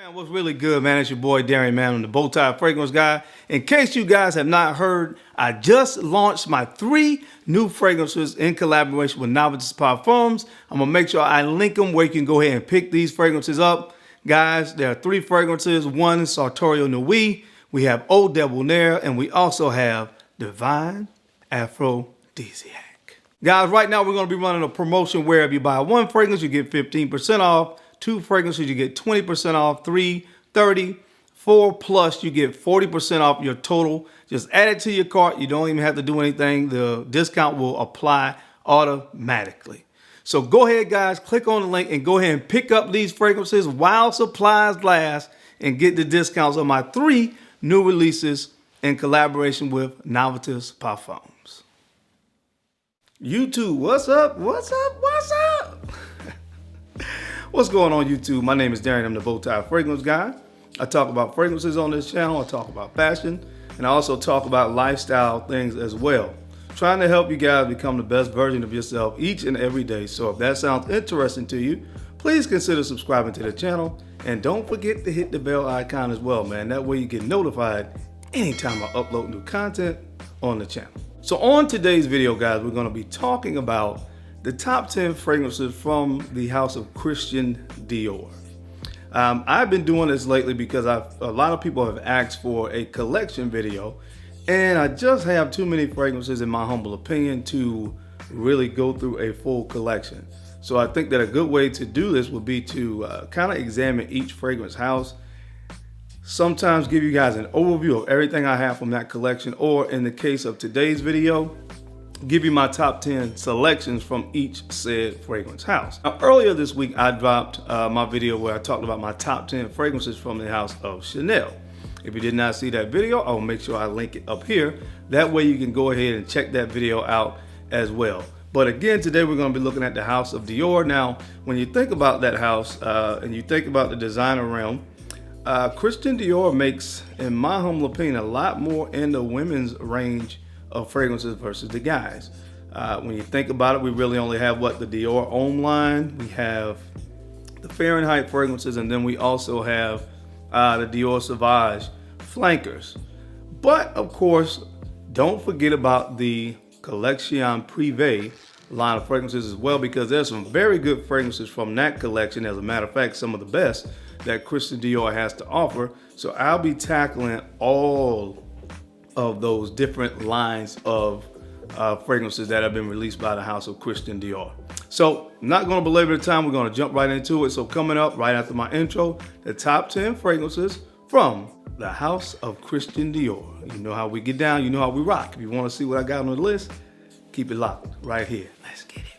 Man, what's really good, man? It's your boy Darren, man. I'm the Bowtie Fragrance Guy. In case you guys have not heard, I just launched my 3 new fragrances in collaboration with Navitus Parfums. I'm gonna make sure I link them where you can go ahead and pick these fragrances up. Guys, there are 3 fragrances. One is Sartorial NUIT. We have Eau Debonair, and we also have Divine Aphrodisiac. Guys, right now we're gonna be running a promotion where if you buy 1 fragrance, you get 15% off. 2 fragrances, you get 20% off. 3, 30. 4 plus, you get 40% off your total. Just add it to your cart. You don't even have to do anything. The discount will apply automatically. So go ahead, guys, click on the link and go ahead and pick up these fragrances while supplies last and get the discounts on my 3 new releases in collaboration with Navitus Parfums. YouTube, what's up? What's up? What's up? What's going on, YouTube? My name is Darren. I'm the Bowtie Fragrance Guy. I talk about fragrances on this channel. I talk about fashion, and I also talk about lifestyle things as well. Trying to help you guys become the best version of yourself each and every day. So if that sounds interesting to you, please consider subscribing to the channel. And don't forget to hit the bell icon as well, man. That way you get notified anytime I upload new content on the channel. So on today's video, guys, we're going to be talking about the top 10 fragrances from the house of Christian Dior. I've been doing this lately because a lot of people have asked for a collection video, and I just have too many fragrances, in my humble opinion, to really go through a full collection. So I think that a good way to do this would be to kind of examine each fragrance house, sometimes give you guys an overview of everything I have from that collection, or in the case of today's video, give you my top 10 selections from each said fragrance house. Now, earlier this week, I dropped my video where I talked about my top 10 fragrances from the house of Chanel. If you did not see that video, I'll make sure I link it up here. That way you can go ahead and check that video out as well. But again, today we're going to be looking at the house of Dior. Now, when you think about that house and you think about the designer realm, Christian Dior makes, in my humble opinion, a lot more in the women's range of fragrances versus the guys. When you think about it, we really only have the Dior Homme line. We have the Fahrenheit fragrances, and then we also have the DIORSAUVAGE flankers. But of course, don't forget about the Collection Privé line of fragrances as well, because there's some very good fragrances from that collection. As a matter of fact, some of the best that Christian Dior has to offer. So I'll be tackling all of those different lines of fragrances that have been released by the house of Christian Dior. So I'm not going to belabor the time. We're going to jump right into it. So coming up right after my intro, the top 10 fragrances from the house of Christian Dior. You know how we get down. You know how we rock. If you want to see what I got on the list, keep it locked right here. Let's get it.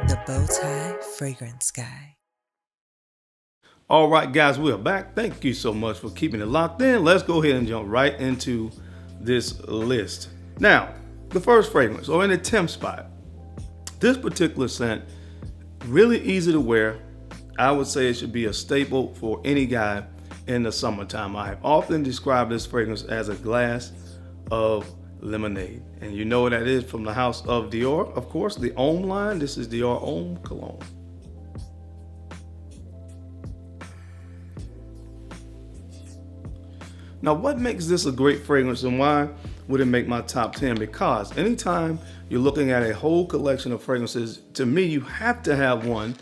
The Bowtie Fragrance Guy. All right, guys, we're back. Thank you so much for keeping it locked in. Let's go ahead and jump right into this list. Now, the first fragrance, or in the 10th spot, this particular scent, really easy to wear. I would say it should be a staple for any guy in the summertime. I have often described this fragrance as a glass of lemonade. And you know what that is from the house of Dior, of course, the Homme line. This is Dior Homme Cologne. Now, what makes this a great fragrance and why would it make my top 10? Because anytime you're looking at a whole collection of fragrances, to me, you have to have one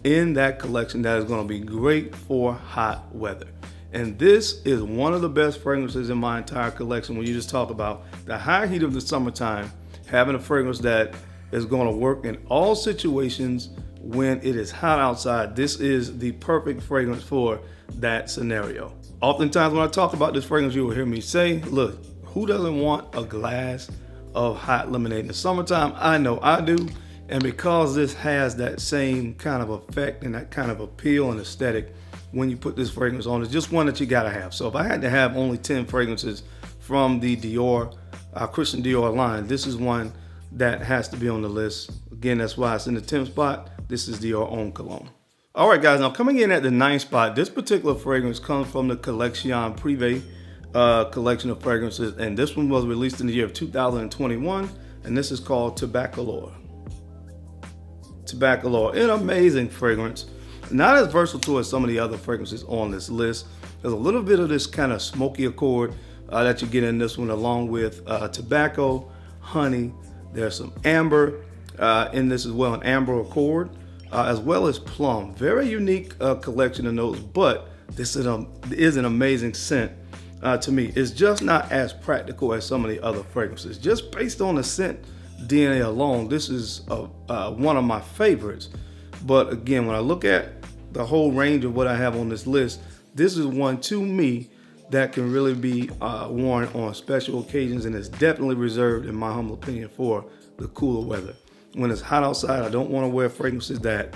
in that collection that is going to be great for hot weather. And this is one of the best fragrances in my entire collection. When you just talk about the high heat of the summertime, having a fragrance that is going to work in all situations when it is hot outside, this is the perfect fragrance for that scenario. Oftentimes when I talk about this fragrance, you will hear me say, look, who doesn't want a glass of hot lemonade in the summertime? I know I do. And because this has that same kind of effect and that kind of appeal and aesthetic when you put this fragrance on, it's just one that you gotta have. So if I had to have only 10 fragrances from the Dior, Christian Dior line. This is one that has to be on the list. Again, that's why it's in the 10th spot. This is Dior Homme cologne. All right, guys, now coming in at the 9th spot, this particular fragrance comes from the Collection Privé collection of fragrances, and this one was released in the year of 2021, and this is called TOBACOLOR. TOBACOLOR, an amazing fragrance. Not as versatile as some of the other fragrances on this list. There's a little bit of this kind of smoky accord that you get in this one, along with tobacco, honey. There's some amber in this as well, an amber accord, as well as plum. Very unique collection of notes, but this is an amazing scent to me. It's just not as practical as some of the other fragrances. Just based on the scent DNA alone, this is one of my favorites. But again, when I look at the whole range of what I have on this list, this is one to me that can really be worn on special occasions, and it's definitely reserved, in my humble opinion, for the cooler weather. When it's hot outside, I don't want to wear fragrances that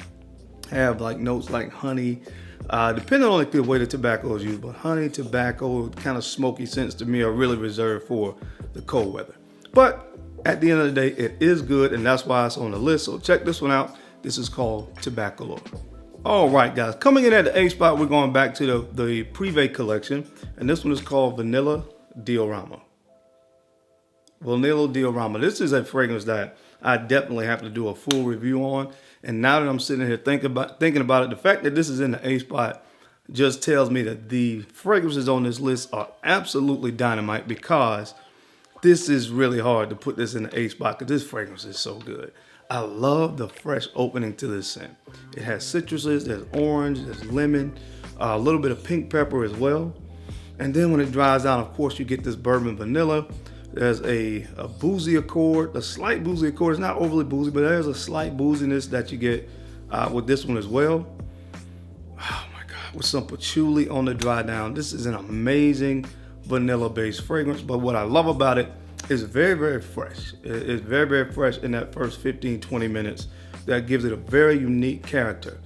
have like notes like honey, depending on like the way the tobacco is used, but honey, tobacco, kind of smoky scents to me are really reserved for the cold weather. But at the end of the day, it is good, and that's why it's on the list. So check this one out. This is called TOBACOLOR. All right, guys, coming in at the 8th spot, we're going back to the Privé collection, and this one is called Vanilla Diorama. Vanilla Diorama. This is a fragrance that I definitely have to do a full review on, and now that I'm sitting here thinking about it, the fact that this is in the 8th spot just tells me that the fragrances on this list are absolutely dynamite, because this is really hard to put this in the 8th spot because this fragrance is so good. I love the fresh opening to this scent. It has citruses, there's orange, there's lemon, a little bit of pink pepper as well. And then when it dries out, of course, you get this bourbon vanilla. There's a boozy accord, a slight boozy accord. It's not overly boozy, but there's a slight booziness that you get with this one as well. Oh my God, with some patchouli on the dry down. This is an amazing vanilla-based fragrance, but what I love about it is very, very fresh. It's very, very fresh in that first 15-20 minutes. That gives it a very unique character.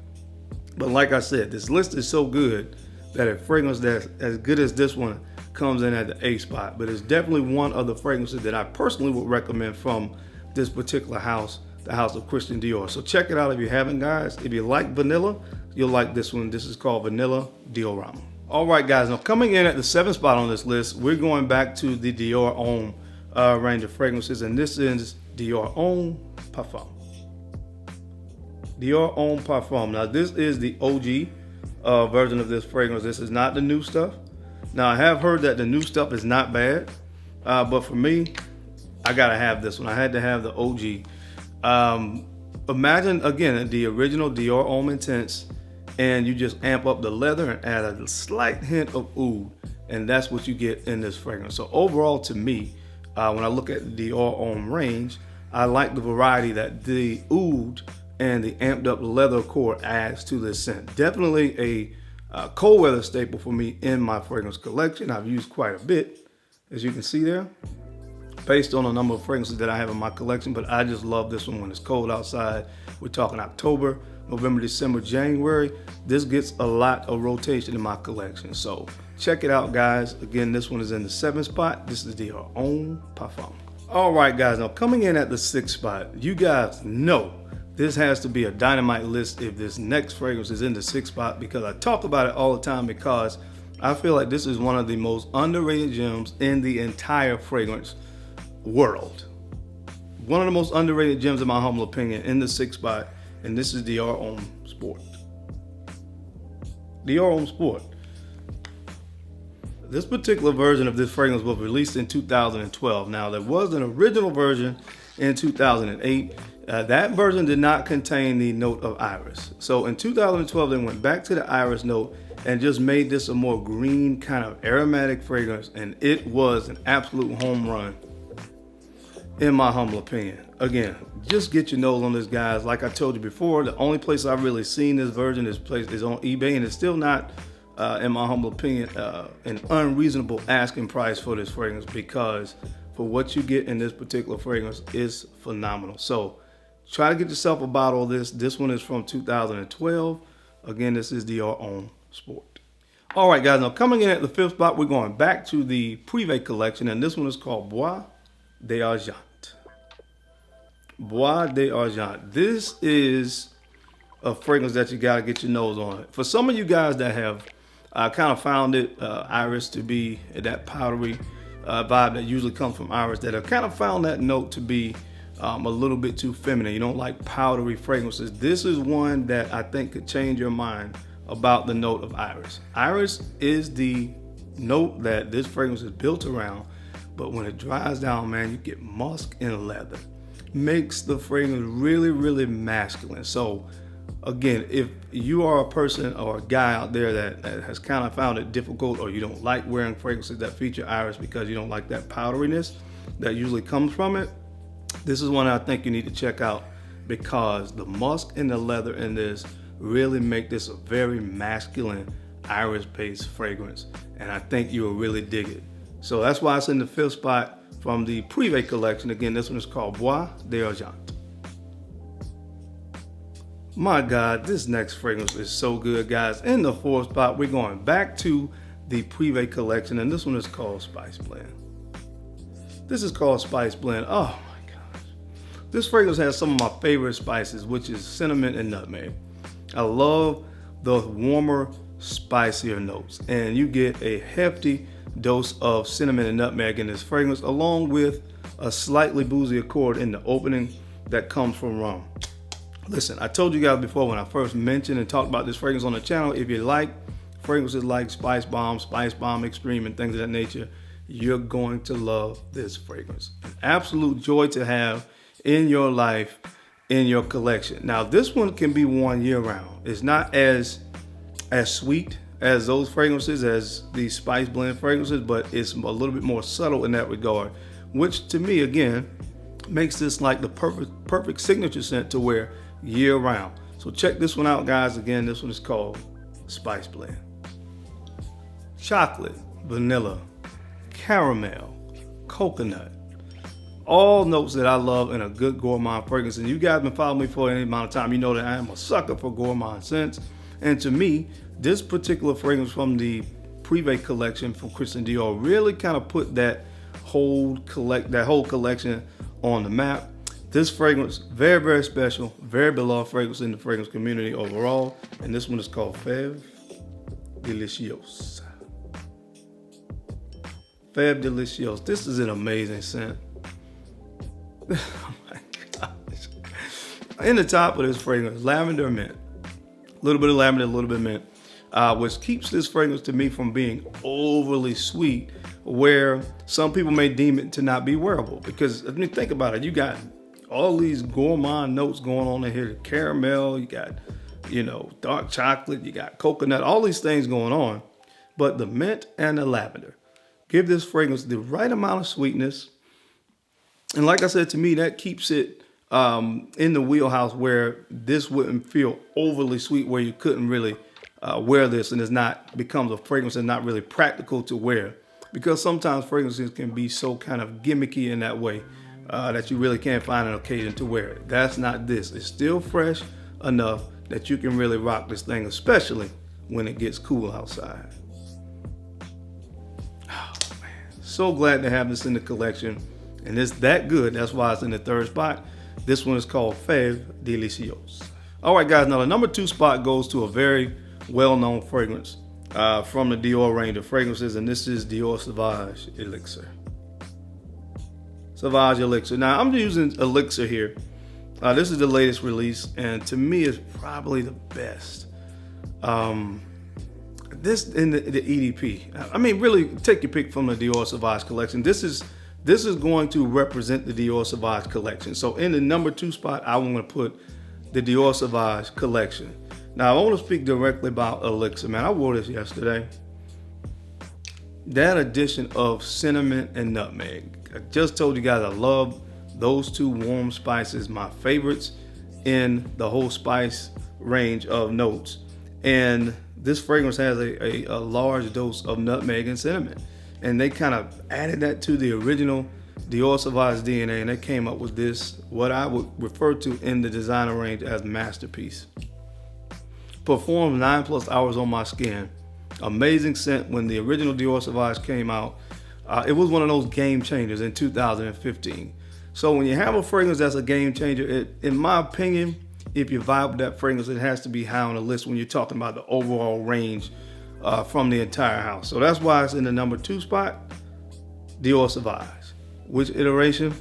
But like I said, this list is so good that a fragrance that's as good as this one comes in at the 8th spot. But it's definitely one of the fragrances that I personally would recommend from this particular house, the house of Christian Dior. So check it out if you haven't, guys. If you like vanilla, you'll like this one. This is called Vanilla Diorama. All right, guys, now coming in at the 7th spot on this list, we're going back to the Dior Homme range of fragrances, and this is Dior Homme Parfum. Dior Homme Parfum. Now, this is the OG version of this fragrance. This is not the new stuff. Now, I have heard that the new stuff is not bad, but for me, I gotta have this one. I had to have the OG. Imagine, again, the original Dior Homme Intense, and you just amp up the leather and add a slight hint of oud, and that's what you get in this fragrance. So overall, to me, when I look at the Dior Homme range, I like the variety that the oud and the amped up leather accord adds to this scent. Definitely a cold weather staple for me in my fragrance collection. I've used quite a bit, as you can see there, based on a number of fragrances that I have in my collection, but I just love this one when it's cold outside. We're talking October, November, December, January. This gets a lot of rotation in my collection. So check it out, guys. Again, this one is in the 7th spot. This is Dior Homme Parfum. All right, guys, now coming in at the 6th spot, you guys know this has to be a dynamite list if this next fragrance is in the 6th spot, because I talk about it all the time, because I feel like this is one of the most underrated gems in the entire fragrance world. One of the most underrated gems, in my humble opinion, in the 6th spot, and this is Dior Homme Sport. Dior Homme Sport. This particular version of this fragrance was released in 2012. Now, there was an original version in 2008. That version did not contain the note of iris. So in 2012, they went back to the iris note and just made this a more green kind of aromatic fragrance, and it was an absolute home run, in my humble opinion. Again, just get your nose on this, guys. Like I told you before, the only place I've really seen this version is on eBay, and it's still not, in my humble opinion, an unreasonable asking price for this fragrance, because for what you get in this particular fragrance is phenomenal. So try to get yourself a bottle of this. This one is from 2012. Again, this is Dior Homme Sport. All right, guys, now coming in at the 5th spot, we're going back to the Privé collection, and this one is called Bois d'Argent. Bois d'Argent. This is a fragrance that you got to get your nose on. For some of you guys that have kind of found it, Iris, to be that powdery vibe that usually comes from Iris, that have kind of found that note to be a little bit too feminine. You don't like powdery fragrances. This is one that I think could change your mind about the note of Iris. Iris is the note that this fragrance is built around, but when it dries down, man, you get musk and leather. Makes the fragrance really, really masculine. So again, if you are a person or a guy out there that has kind of found it difficult, or you don't like wearing fragrances that feature Iris because you don't like that powderiness that usually comes from it, this is one I think you need to check out, because the musk and the leather in this really make this a very masculine Iris-based fragrance, and I think you'll really dig it. So that's why it's in the 5th spot from the Privé collection. Again, this one is called Bois d'Argent. My God, this next fragrance is so good, guys. In the 4th spot, we're going back to the Privé collection, and this one is called Spice Blend. This is called Spice Blend. Oh my gosh. This fragrance has some of my favorite spices, which is cinnamon and nutmeg. I love the warmer, spicier notes, and you get a hefty dose of cinnamon and nutmeg in this fragrance, along with a slightly boozy accord in the opening that comes from rum. Listen, I told you guys before when I first mentioned and talked about this fragrance on the channel, if you like fragrances like Spice Bomb Extreme, and things of that nature, you're going to love this fragrance. An absolute joy to have in your life, in your collection. Now, this one can be worn year round. It's not as sweet as those fragrances, as these Spice Blend fragrances, but it's a little bit more subtle in that regard, which to me, again, makes this like the perfect signature scent to wear year round. So check this one out, guys. Again, this one is called Spice Blend. Chocolate, vanilla, caramel, coconut. All notes that I love in a good gourmand fragrance. And you guys have been following me for any amount of time. You know that I am a sucker for gourmand scents. And to me, this particular fragrance from the Privé collection from Christian Dior really kind of put that whole collection on the map. This fragrance, very, very special, very beloved fragrance in the fragrance community overall. And this one is called FEVE DELICIEUSE. FEVE DELICIEUSE. This is an amazing scent. Oh my gosh. In the top of this fragrance, lavender mint. A little bit of lavender, a little bit of mint, which keeps this fragrance to me from being overly sweet, where some people may deem it to not be wearable. Because I mean, think about it. You got all these gourmand notes going on in here. The caramel, you got, dark chocolate, you got coconut, all these things going on. But the mint and the lavender give this fragrance the right amount of sweetness. And like I said, to me, that keeps it in the wheelhouse where this wouldn't feel overly sweet, where you couldn't really wear this, and becomes a fragrance that's not really practical to wear. Because sometimes fragrances can be so kind of gimmicky in that way that you really can't find an occasion to wear it. That's not this. It's still fresh enough that you can really rock this thing, especially when it gets cool outside. Oh man, so glad to have this in the collection. And it's that good. That's why it's in the 3rd spot. This one is called FEVE DELICIEUSE. All right, guys. Now the number 2 spot goes to a very well-known fragrance from the Dior range of fragrances, and this is DIORAMA ELIXIR. Sauvage ELIXIR. Now I'm using ELIXIR here. This is the latest release, and to me, it's probably the best. This in the EDP. I mean, really, take your pick from the Dior Sauvage collection. This is going to represent the Dior Sauvage collection. So in the number 2 spot, I want to put the Dior Sauvage collection. Now, I want to speak directly about ELIXIR. Man, I wore this yesterday. That addition of cinnamon and nutmeg. I just told you guys I love those 2 warm spices, my favorites in the whole spice range of notes. And this fragrance has a large dose of nutmeg and cinnamon. And they kind of added that to the original Dior Sauvage DNA, and they came up with this, what I would refer to in the designer range as masterpiece. Performed 9+ hours on my skin Amazing scent. When the original Dior Sauvage came out, it was one of those game changers in 2015. So when you have a fragrance that's a game changer, in my opinion, if you vibe with that fragrance, it has to be high on the list when you're talking about the overall range from the entire house. So that's why it's in the number 2 spot, Dior Sauvage. Which iteration?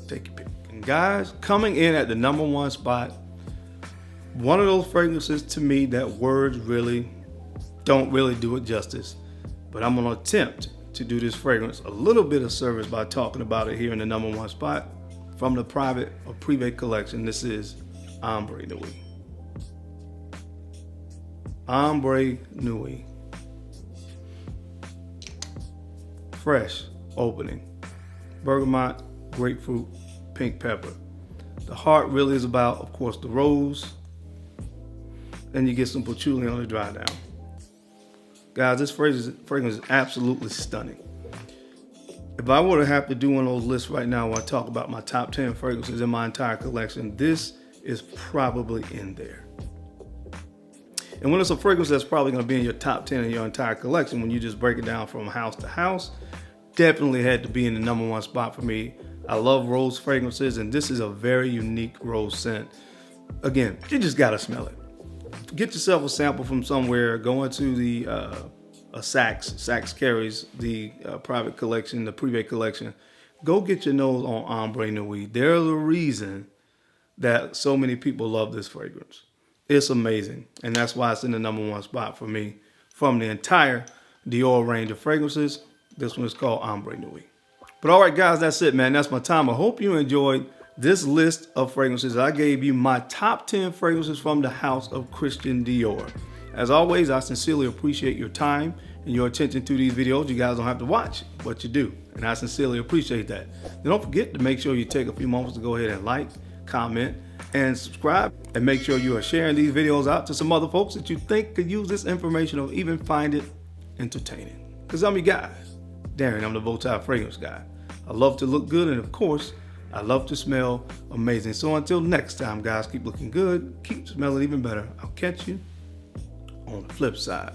Take your pick. And guys, coming in at the number 1 spot, one of those fragrances to me that words really don't really do it justice. But I'm gonna attempt to do this fragrance a little bit of service by talking about it here in the number 1 spot from the private or privé collection. This is Ambre Nuit. Ambre Nuit. Fresh opening. Bergamot, grapefruit, pink pepper. The heart really is about, of course, the rose. Then you get some patchouli on the dry down. Guys, this fragrance is absolutely stunning. If I were to have to do one of those lists right now where I talk about my top 10 fragrances in my entire collection, this is probably in there. And when it's a fragrance that's probably going to be in your top 10 in your entire collection, when you just break it down from house to house, definitely had to be in the number 1 spot for me. I love rose fragrances, and this is a very unique rose scent. Again, you just gotta smell it. Get yourself a sample from somewhere. Go into the Saks. Saks carries the private collection, the privé collection. Go get your nose on Ambre Nuit. There's a reason that so many people love this fragrance. It's amazing, and that's why it's in the number 1 spot for me from the entire Dior range of fragrances. This one is called Ambre Nuit. But all right, guys, that's it, man. That's my time. I hope you enjoyed this list of fragrances. I gave you my top 10 fragrances from the house of Christian Dior. As always, I sincerely appreciate your time and your attention to these videos. You guys don't have to watch, but you do. And I sincerely appreciate that. Then don't forget to make sure you take a few moments to go ahead and like, comment, and subscribe. And make sure you are sharing these videos out to some other folks that you think could use this information or even find it entertaining. Because I'm your guy, Darren. I'm the Bowtie Fragrance Guy. I love to look good, and of course, I love to smell amazing. So until next time, guys, keep looking good, keep smelling even better. I'll catch you on the flip side.